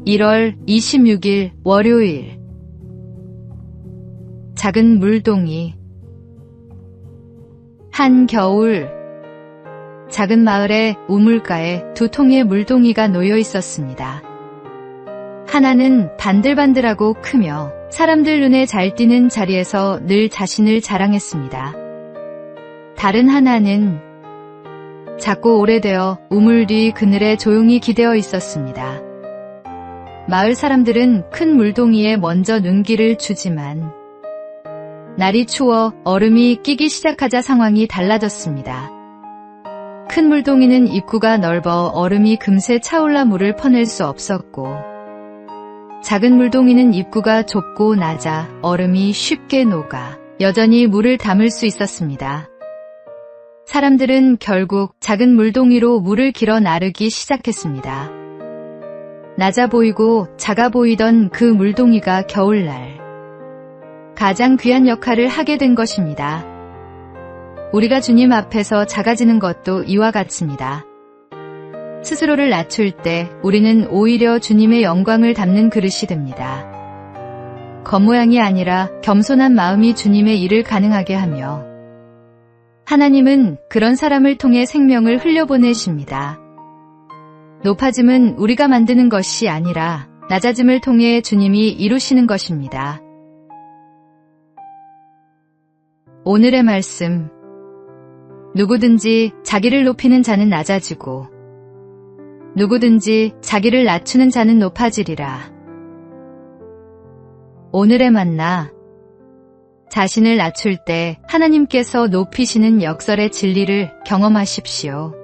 1월 26일 월요일. 작은 물동이. 한겨울, 작은 마을의 우물가에 두 통의 물동이가 놓여 있었습니다. 하나는 반들반들하고 크며 사람들 눈에 잘 띄는 자리에서 늘 자신을 자랑했습니다. 다른 하나는 작고 오래되어 우물 뒤 그늘에 조용히 기대어 있었습니다. 마을 사람들은 큰 물동이에 먼저 눈길을 주지만 날이 추워 얼음이 끼기 시작하자 상황이 달라졌습니다. 큰 물동이는 입구가 넓어 얼음이 금세 차올라 물을 퍼낼 수 없었고, 작은 물동이는 입구가 좁고 낮아 얼음이 쉽게 녹아 여전히 물을 담을 수 있었습니다. 사람들은 결국 작은 물동이로 물을 길어 나르기 시작했습니다. 낮아 보이고 작아 보이던 그 물동이가 겨울날 가장 귀한 역할을 하게 된 것입니다. 우리가 주님 앞에서 작아지는 것도 이와 같습니다. 스스로를 낮출 때 우리는 오히려 주님의 영광을 담는 그릇이 됩니다. 겉모양이 아니라 겸손한 마음이 주님의 일을 가능하게 하며, 하나님은 그런 사람을 통해 생명을 흘려보내십니다. 높아짐은 우리가 만드는 것이 아니라 낮아짐을 통해 주님이 이루시는 것입니다. 오늘의 말씀. 누구든지 자기를 높이는 자는 낮아지고 누구든지 자기를 낮추는 자는 높아지리라. 오늘의 만나. 자신을 낮출 때 하나님께서 높이시는 역설의 진리를 경험하십시오.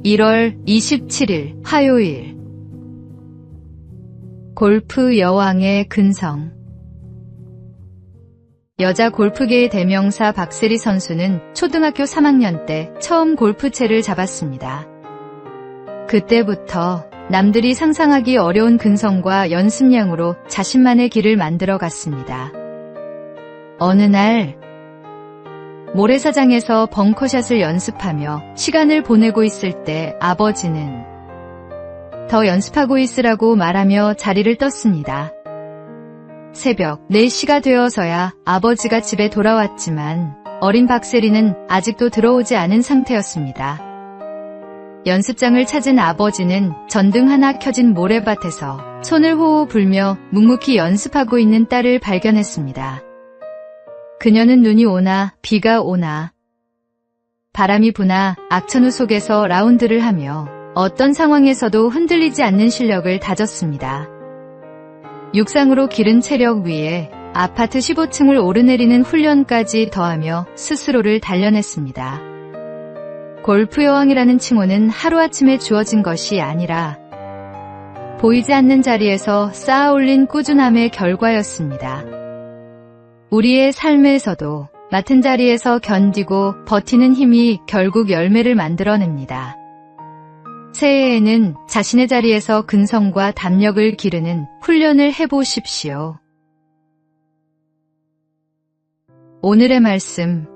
(1월 27일) 화요일. 골프 여왕의 근성. 여자 골프계의 대명사 박세리 선수는 초등학교 3학년 때 처음 골프채를 잡았습니다. 그때부터 남들이 상상하기 어려운 근성과 연습량으로 자신만의 길을 만들어 갔습니다. 어느 날 모래사장에서 벙커샷을 연습하며 시간을 보내고 있을 때 아버지는 더 연습하고 있으라고 말하며 자리를 떴습니다. 새벽 4시가 되어서야 아버지가 집에 돌아왔지만 어린 박세리는 아직도 들어오지 않은 상태였습니다. 연습장을 찾은 아버지는 전등 하나 켜진 모래밭에서 손을 호호 불며 묵묵히 연습하고 있는 딸을 발견했습니다. 그녀는 눈이 오나 비가 오나 바람이 부나 악천후 속에서 라운드를 하며 어떤 상황에서도 흔들리지 않는 실력을 다졌습니다. 육상으로 기른 체력 위에 아파트 15층을 오르내리는 훈련까지 더하며 스스로를 단련했습니다. 골프 여왕이라는 칭호는 하루아침에 주어진 것이 아니라 보이지 않는 자리에서 쌓아 올린 꾸준함의 결과였습니다. 우리의 삶에서도 맡은 자리에서 견디고 버티는 힘이 결국 열매를 만들어냅니다. 새해에는 자신의 자리에서 근성과 담력을 기르는 훈련을 해보십시오. 오늘의 말씀.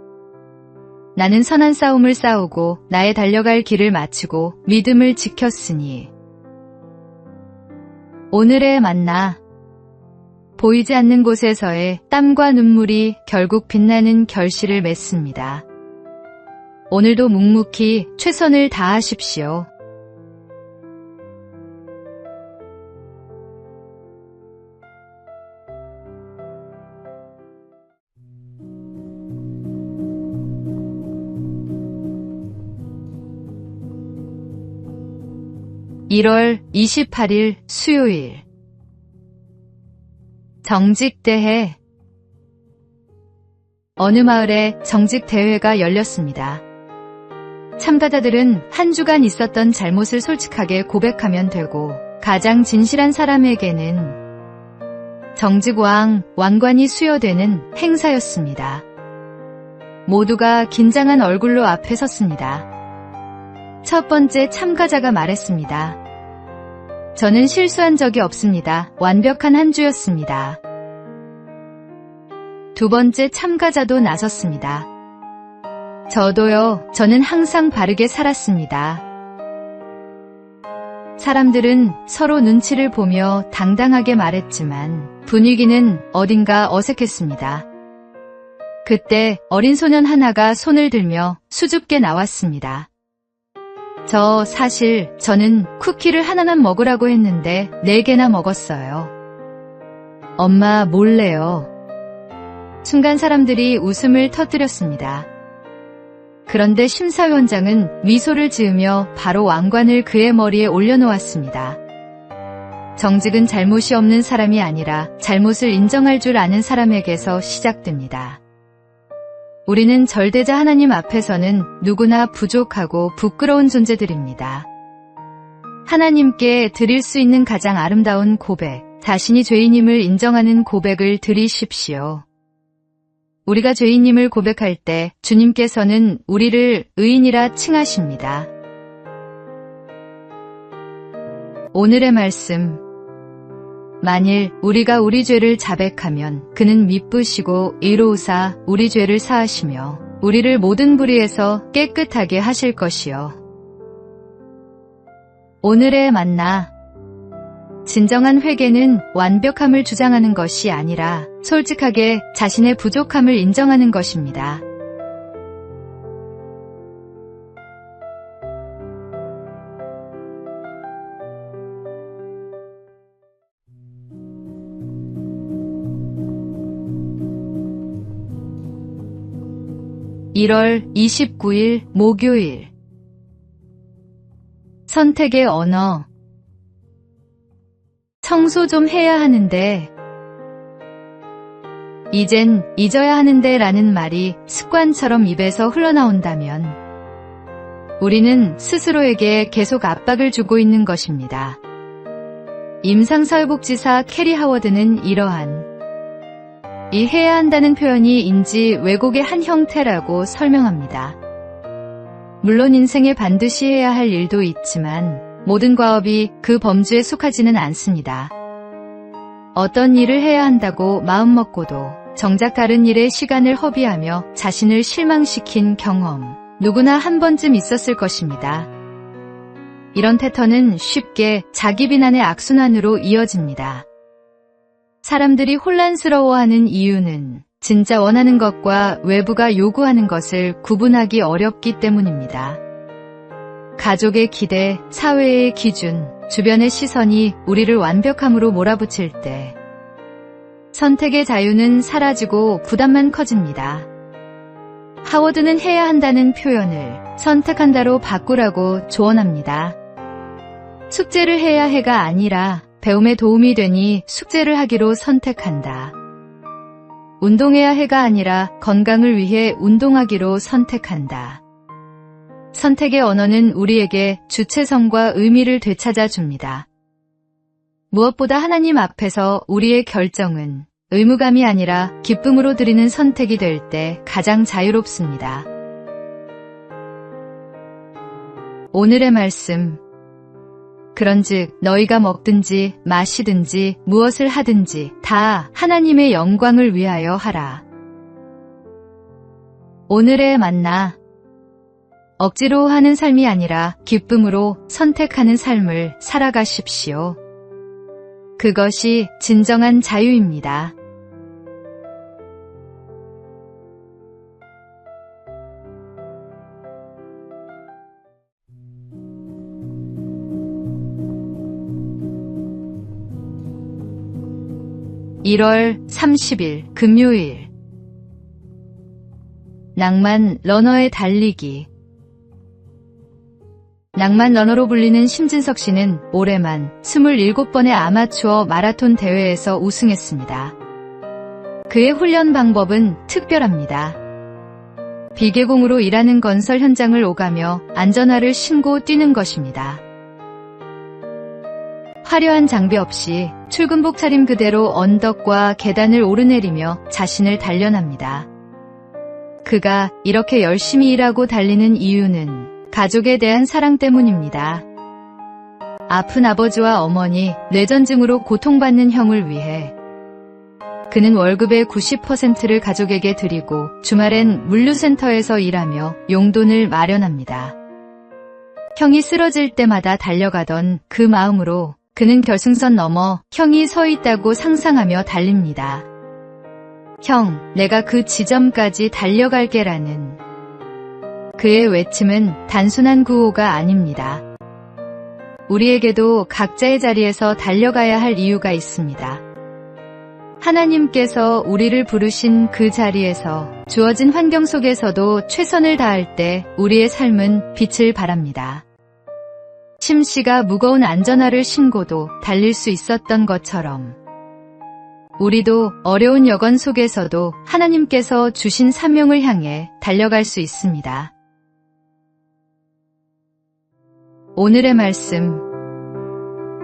나는 선한 싸움을 싸우고 나의 달려갈 길을 마치고 믿음을 지켰으니. 오늘의 만나. 보이지 않는 곳에서의 땀과 눈물이 결국 빛나는 결실을 맺습니다. 오늘도 묵묵히 최선을 다하십시오. (1월 28일) 수요일. 정직대회. 어느 마을에 정직대회가 열렸습니다. 참가자들은 한 주간 있었던 잘못을 솔직하게 고백하면 되고, 가장 진실한 사람에게는 정직왕, 왕관이 수여되는 행사였습니다. 모두가 긴장한 얼굴로 앞에 섰습니다. 첫 번째 참가자가 말했습니다. 저는 실수한 적이 없습니다. 완벽한 한 주였습니다. 두 번째 참가자도 나섰습니다. 저도요. 저는 항상 바르게 살았습니다. 사람들은 서로 눈치를 보며 당당하게 말했지만 분위기는 어딘가 어색했습니다. 그때 어린 소년 하나가 손을 들며 수줍게 나왔습니다. 저는 쿠키를 하나만 먹으라고 했는데 4개나 먹었어요. 엄마 몰래요. 순간 사람들이 웃음을 터뜨렸습니다. 그런데 심사위원장은 미소를 지으며 바로 왕관을 그의 머리에 올려놓았습니다. 정직은 잘못이 없는 사람이 아니라 잘못을 인정할 줄 아는 사람에게서 시작됩니다. 우리는 절대자 하나님 앞에서는 누구나 부족하고 부끄러운 존재들입니다. 하나님께 드릴 수 있는 가장 아름다운 고백, 자신이 죄인임을 인정하는 고백을 드리십시오. 우리가 죄인임을 고백할 때 주님께서는 우리를 의인이라 칭하십니다. 오늘의 말씀. 만일 우리가 우리 죄를 자백하면 그는 미쁘시고 이로우사 우리 죄를 사하시며 우리를 모든 불의에서 깨끗하게 하실 것이요. 오늘의 만나. 진정한 회개는 완벽함을 주장하는 것이 아니라 솔직하게 자신의 부족함을 인정하는 것입니다. (1월 29일) 목요일. 선택의 언어. 청소 좀 해야 하는데, 이젠 잊어야 하는데 라는 말이 습관처럼 입에서 흘러나온다면 우리는 스스로에게 계속 압박을 주고 있는 것입니다. 임상사회복지사 캐리 하워드는 이러한 이 해야 한다는 표현이 인지 왜곡의 한 형태라고 설명합니다. 물론 인생에 반드시 해야 할 일도 있지만 모든 과업이 그 범주에 속하지는 않습니다. 어떤 일을 해야 한다고 마음먹고도 정작 다른 일에 시간을 허비하며 자신을 실망시킨 경험, 누구나 한 번쯤 있었을 것입니다. 이런 패턴은 쉽게 자기 비난의 악순환으로 이어집니다. 사람들이 혼란스러워하는 이유는 진짜 원하는 것과 외부가 요구하는 것을 구분하기 어렵기 때문입니다. 가족의 기대, 사회의 기준, 주변의 시선이 우리를 완벽함으로 몰아붙일 때 선택의 자유는 사라지고 부담만 커집니다. 하워드는 해야 한다는 표현을 선택한다로 바꾸라고 조언합니다. 숙제를 해야 해가 아니라 배움에 도움이 되니 숙제를 하기로 선택한다. 운동해야 해가 아니라 건강을 위해 운동하기로 선택한다. 선택의 언어는 우리에게 주체성과 의미를 되찾아 줍니다. 무엇보다 하나님 앞에서 우리의 결정은 의무감이 아니라 기쁨으로 드리는 선택이 될 때 가장 자유롭습니다. 오늘의 말씀. 그런즉 너희가 먹든지 마시든지 무엇을 하든지 다 하나님의 영광을 위하여 하라. 오늘의 만나. 억지로 하는 삶이 아니라 기쁨으로 선택하는 삶을 살아가십시오. 그것이 진정한 자유입니다. (1월 30일) 금요일. 낭만 러너의 달리기. 낭만 러너로 불리는 심진석 씨는 올해만 27번의 아마추어 마라톤 대회에서 우승했습니다. 그의 훈련 방법은 특별합니다. 비계공으로 일하는 건설 현장을 오가며 안전화를 신고 뛰는 것입니다. 화려한 장비 없이 출근복 차림 그대로 언덕과 계단을 오르내리며 자신을 단련합니다. 그가 이렇게 열심히 일하고 달리는 이유는 가족에 대한 사랑 때문입니다. 아픈 아버지와 어머니, 뇌전증으로 고통받는 형을 위해 그는 월급의 90%를 가족에게 드리고 주말엔 물류센터에서 일하며 용돈을 마련합니다. 형이 쓰러질 때마다 달려가던 그 마음으로 그는 결승선 넘어 형이 서 있다고 상상하며 달립니다. 형, 내가 그 지점까지 달려갈게라는 그의 외침은 단순한 구호가 아닙니다. 우리에게도 각자의 자리에서 달려가야 할 이유가 있습니다. 하나님께서 우리를 부르신 그 자리에서 주어진 환경 속에서도 최선을 다할 때 우리의 삶은 빛을 발합니다. 심 씨가 무거운 안전화를 신고도 달릴 수 있었던 것처럼 우리도 어려운 여건 속에서도 하나님께서 주신 사명을 향해 달려갈 수 있습니다. 오늘의 말씀.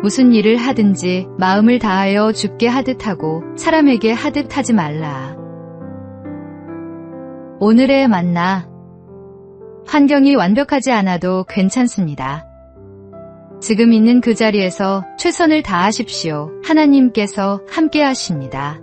무슨 일을 하든지 마음을 다하여 주께 하듯 하고 사람에게 하듯 하지 말라. 오늘의 만나. 환경이 완벽하지 않아도 괜찮습니다. 지금 있는 그 자리에서 최선을 다하십시오. 하나님께서 함께 하십니다.